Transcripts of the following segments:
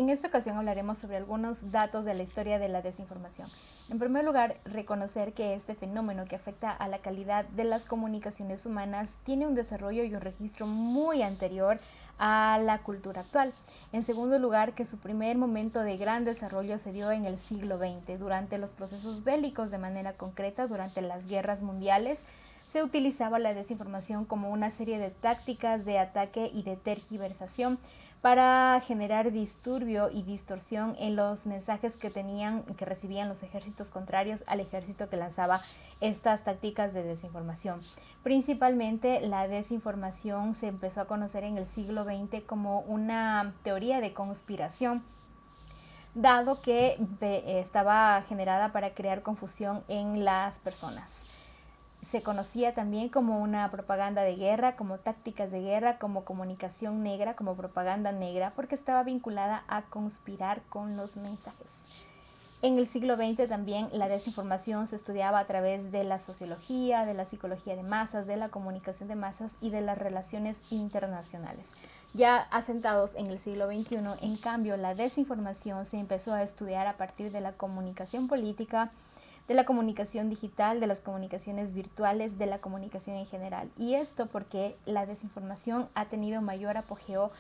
En esta ocasión hablaremos sobre algunos datos de la historia de la desinformación. En primer lugar, reconocer que este fenómeno que afecta a la calidad de las comunicaciones humanas tiene un desarrollo y un registro muy anterior a la cultura actual. En segundo lugar, que su primer momento de gran desarrollo se dio en el siglo XX, durante los procesos bélicos de manera concreta, durante las guerras mundiales. Se utilizaba la desinformación como una serie de tácticas de ataque y de tergiversación para generar disturbio y distorsión en los mensajes que recibían los ejércitos contrarios al ejército que lanzaba estas tácticas de desinformación. Principalmente la desinformación se empezó a conocer en el siglo XX como una teoría de conspiración, dado que estaba generada para crear confusión en las personas. Se conocía también como una propaganda de guerra, como tácticas de guerra, como comunicación negra, como propaganda negra, porque estaba vinculada a conspirar con los mensajes. En el siglo XX también la desinformación se estudiaba a través de la sociología, de la psicología de masas, de la comunicación de masas y de las relaciones internacionales. Ya asentados en el siglo XXI, en cambio, la desinformación se empezó a estudiar a partir de la comunicación política, de la comunicación digital, de las comunicaciones virtuales, de la comunicación en general. Y esto porque la desinformación ha tenido mayor apogeo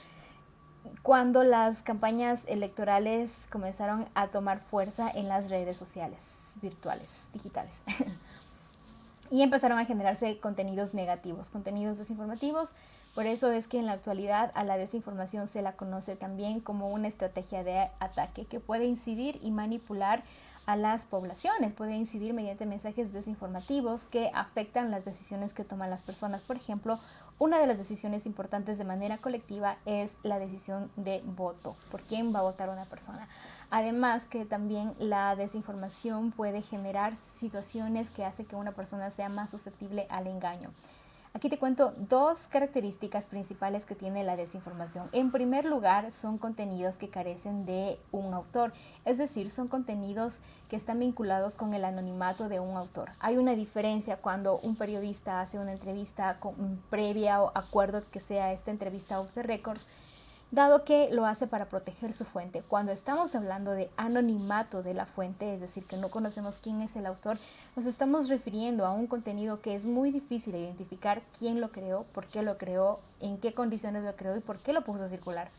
cuando las campañas electorales comenzaron a tomar fuerza en las redes sociales, virtuales, digitales. Y empezaron a generarse contenidos negativos, contenidos desinformativos. Por eso es que en la actualidad a la desinformación se la conoce también como una estrategia de ataque que puede incidir y manipular a las poblaciones, puede incidir mediante mensajes desinformativos que afectan las decisiones que toman las personas. Por ejemplo, una de las decisiones importantes de manera colectiva es la decisión de voto, por quién va a votar una persona. Además que también la desinformación puede generar situaciones que hacen que una persona sea más susceptible al engaño. Aquí te cuento dos características principales que tiene la desinformación. En primer lugar, son contenidos que carecen de un autor, es decir, son contenidos que están vinculados con el anonimato de un autor. Hay una diferencia cuando un periodista hace una entrevista previa o acuerdo que sea esta entrevista off the records, dado que lo hace para proteger su fuente. Cuando estamos hablando de anonimato de la fuente, es decir, que no conocemos quién es el autor, nos estamos refiriendo a un contenido que es muy difícil de identificar quién lo creó, por qué lo creó, en qué condiciones lo creó y por qué lo puso a circular.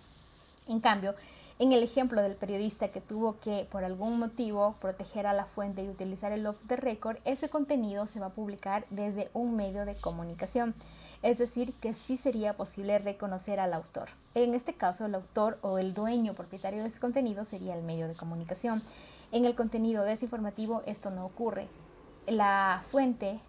En cambio, en el ejemplo del periodista que tuvo que, por algún motivo, proteger a la fuente y utilizar el off the record, ese contenido se va a publicar desde un medio de comunicación. Es decir, que sí sería posible reconocer al autor. En este caso, el autor o el dueño propietario de ese contenido sería el medio de comunicación. En el contenido desinformativo esto no ocurre. La fuente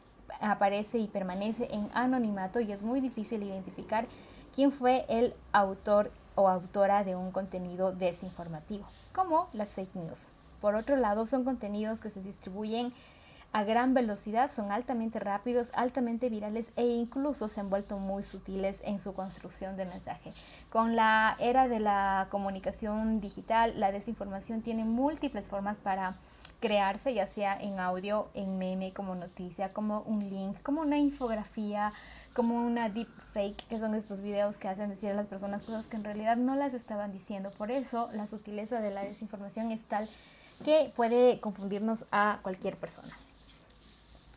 aparece y permanece en anonimato y es muy difícil identificar quién fue el autor o autora de un contenido desinformativo, como las fake news. Por otro lado, son contenidos que se distribuyen a gran velocidad, son altamente rápidos, altamente virales e incluso se han vuelto muy sutiles en su construcción de mensaje. Con la era de la comunicación digital, la desinformación tiene múltiples formas para crearse, ya sea en audio, en meme, como noticia, como un link, como una infografía, como una deepfake, que son estos videos que hacen decir a las personas cosas que en realidad no las estaban diciendo. Por eso la sutileza de la desinformación es tal que puede confundirnos a cualquier persona.